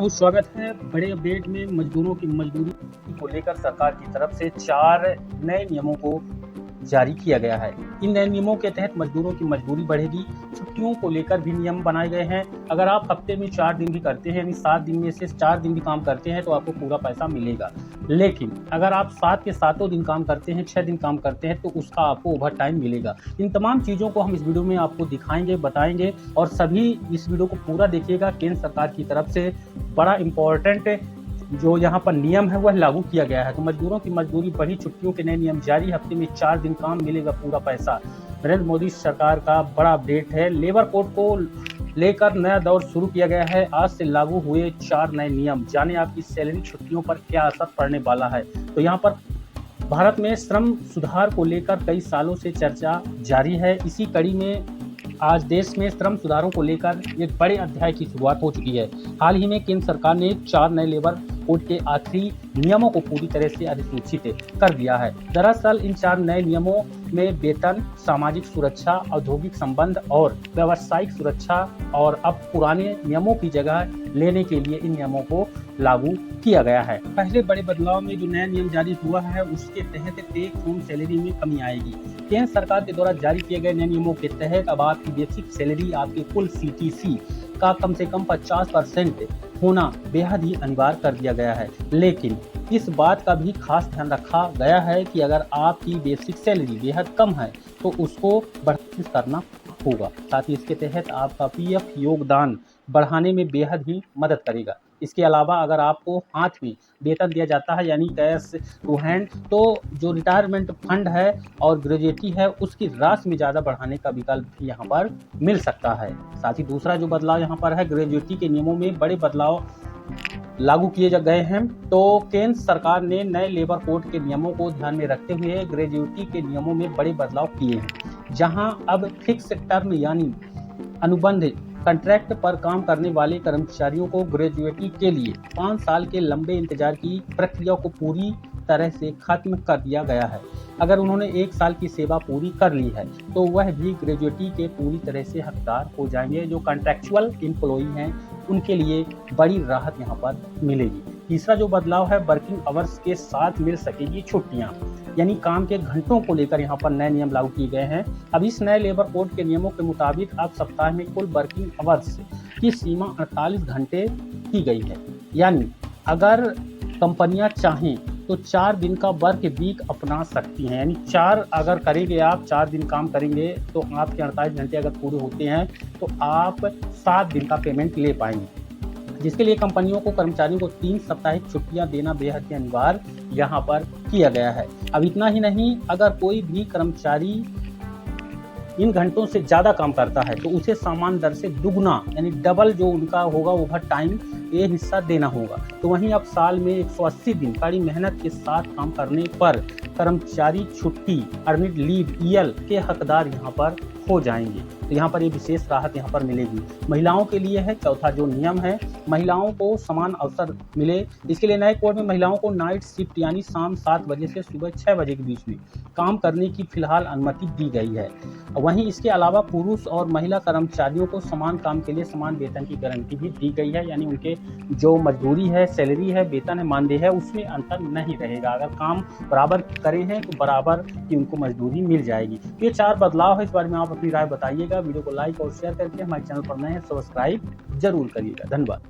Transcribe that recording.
बहुत स्वागत है। बड़े अपडेट में मजदूरों की मजदूरी को लेकर सरकार की तरफ से 4 नए नियमों को जारी किया गया है। इन नए नियमों के तहत मजदूरों की मजदूरी बढ़ेगी। छुट्टियों को लेकर भी नियम बनाए गए हैं। अगर आप हफ्ते में 4 दिन भी करते हैं, यानी 7 दिन में से 4 दिन भी काम करते हैं तो आपको पूरा पैसा मिलेगा। लेकिन अगर आप 7 के 7 दिन काम करते हैं, 6 दिन काम करते हैं तो उसका आपको ओवर टाइम मिलेगा। इन तमाम चीज़ों को हम इस वीडियो में आपको दिखाएंगे, बताएंगे और सभी इस वीडियो को पूरा देखिएगा। केंद्र सरकार की तरफ से बड़ा इम्पोर्टेंट जो यहाँ पर नियम है वह लागू किया गया है। तो मजदूरों की मजदूरी बढ़ी, छुट्टियों के नए नियम जारी, हफ्ते में 4 दिन काम मिलेगा पूरा पैसा। नरेंद्र मोदी सरकार का बड़ा अपडेट है। लेबर कोड को लेकर नया दौर शुरू किया गया है। आज से लागू हुए 4 नए नियम, जाने आपकी सैलरी छुट्टियों पर क्या असर पड़ने वाला है। तो यहाँ पर भारत में श्रम सुधार को लेकर कई सालों से चर्चा जारी है। इसी कड़ी में आज देश में श्रम सुधारों को लेकर एक बड़े अध्याय की शुरुआत हो चुकी है। हाल ही में केंद्र सरकार ने 4 नए लेबर कोड के आखिरी नियमों को पूरी तरह से अधिसूचित कर दिया है। दरअसल इन 4 नए नियमों में वेतन, सामाजिक सुरक्षा, औद्योगिक संबंध और व्यावसायिक सुरक्षा और अब पुराने नियमों की जगह लेने के लिए इन नियमों को लागू किया गया है। पहले बड़े बदलाव में जो नया नियम जारी हुआ है उसके तहत टेक होम सैलरी में कमी आएगी। केंद्र सरकार के द्वारा जारी किए गए नए नियमों के तहत अब आपकी बेसिक सैलरी आपके कुल CTC का कम से कम 50% होना बेहद ही अनिवार्य कर दिया गया है। लेकिन इस बात का भी खास ध्यान रखा गया है कि अगर आपकी बेसिक सैलरी बेहद कम है तो उसको बढ़ोतरी करना होगा। साथ ही इसके तहत आपका PF योगदान बढ़ाने में बेहद ही मदद करेगा। इसके अलावा अगर आपको हाथ में वेतन दिया जाता है यानी कैश टू हैंड, तो जो रिटायरमेंट फंड है और ग्रेजुएटी है उसकी राशि में ज़्यादा बढ़ाने का विकल्प भी यहाँ पर मिल सकता है। साथ ही दूसरा जो बदलाव यहाँ पर है, ग्रेजुएटी के नियमों में बड़े बदलाव लागू किए गए हैं। तो केंद्र सरकार ने नए लेबर कोड के नियमों को ध्यान में रखते हुए ग्रेजुएटी के नियमों में बड़े बदलाव किए हैं। जहां अब फिक्स टर्म यानी अनुबंध कॉन्ट्रैक्ट पर काम करने वाले कर्मचारियों को ग्रेजुएटी के लिए 5 साल के लंबे इंतजार की प्रक्रिया को पूरी तरह से खत्म कर दिया गया है। अगर उन्होंने 1 साल की सेवा पूरी कर ली है तो वह भी ग्रेजुएटी के पूरी तरह से हकदार हो जाएंगे। जो कॉन्ट्रैक्चुअल एम्प्लॉई हैं उनके लिए बड़ी राहत यहाँ पर मिलेगी। तीसरा जो बदलाव है, वर्किंग आवर्स के साथ मिल सकेगी छुट्टियाँ, यानी काम के घंटों को लेकर यहाँ पर नए नियम लागू किए गए हैं। अब इस नए लेबर कोड के नियमों के मुताबिक अब सप्ताह में कुल वर्किंग आवर्स की सीमा 48 घंटे की गई है। यानी अगर कंपनियां चाहें तो 4 दिन का वर्क वीक अपना सकती हैं। यानी 4 अगर करेंगे, आप 4 दिन काम करेंगे तो आपके 48 घंटे अगर पूरे होते हैं तो आप 7 दिन का पेमेंट ले पाएंगे, जिसके लिए कंपनियों को कर्मचारियों को 3 साप्ताहिक छुट्टियां देना बेहद ही अनिवार्य यहाँ पर किया गया है। अब इतना ही नहीं, अगर कोई भी कर्मचारी इन घंटों से ज़्यादा काम करता है तो उसे समान दर से दुगना यानी डबल जो उनका होगा ओवर टाइम ये हिस्सा देना होगा। तो वहीं अब साल में 180 दिन कड़ी मेहनत के साथ काम करने पर कर्मचारी छुट्टी अर्निड लीव EL के हकदार यहाँ पर हो जाएंगे। तो यहाँ पर ये विशेष राहत यहाँ पर मिलेगी। महिलाओं के लिए है चौथा जो नियम है, महिलाओं को समान अवसर मिले। इसके लिए नए कोड में महिलाओं को नाइट शिफ्ट यानी शाम 7 बजे से सुबह 6 बजे के बीच में काम करने की फिलहाल अनुमति दी गई है। वहीं इसके अलावा पुरुष और महिला कर्मचारियों को समान काम के लिए समान वेतन की गारंटी भी दी गई है। यानी उनके जो मजदूरी है, सैलरी है, वेतन है, मानदेय है, उसमें अंतर नहीं रहेगा। अगर काम बराबर करे हैं तो बराबर की उनको मजदूरी मिल जाएगी। ये 4 बदलाव है, इस बारे में आप अपनी राय बताइएगा। वीडियो को लाइक और शेयर करके हमारे चैनल पर नए हैं सब्सक्राइब जरूर करिएगा। धन्यवाद।